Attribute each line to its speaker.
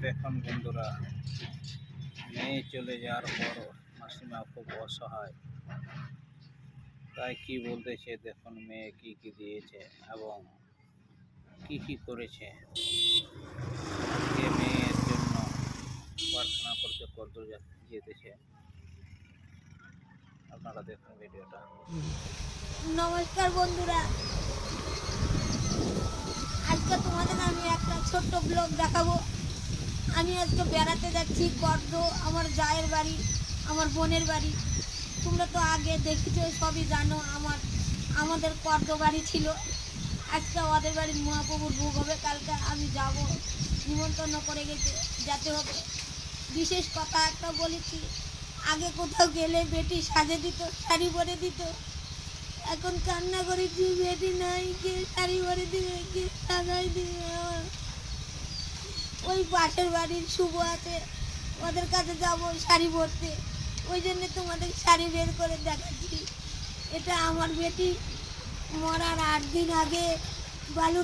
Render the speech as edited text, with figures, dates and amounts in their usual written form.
Speaker 1: দেখুন বন্ধুরা, মেয়ে চলে যাওয়ার পর মাসিমা খুব অসহায়। তাই কি বলতেছে দেখুন, মেয়ে কি কি দিয়েছে এবং কি কি করেছে। মেয়ের জন্য প্রার্থনা করতে কত যেতেছে, আপনারা দেখুন ভিডিওটা।
Speaker 2: নমস্কার বন্ধুরা, আজকে তোমাদের আমি একটা ছোট্ট ব্লগ দেখাবো। আমি আজকে বেড়াতে যাচ্ছি কর্দ, আমার জায়ের বাড়ি, আমার বোনের বাড়ি। তোমরা তো আগে দেখেছো, সবই জানো। আমাদের কর্দ বাড়ি ছিল। আজকে ওদের বাড়ির মহাপ্রভুর ভোগ হবে, কালকে আমি যাব, নিমন্ত্রণ করে যেতে হবে। বিশেষ কথা একটা বলেছি, আগে কোথাও গেলে বেটি সাজে দিত, শাড়ি পরে দিত। এখন কান্না করেছি, বেটি নাই, কে শাড়ি পরে দিবে, কে সাজাই দিবে। ওই পাশের বাড়ির শুভ আছে, ওদের কাছে যাবো শাড়ি পরতে। ওই জন্য তোমাদের শাড়ি বের করে দেখাচ্ছি। এটা আমার বেটি মরার 8 দিন আগে বালুর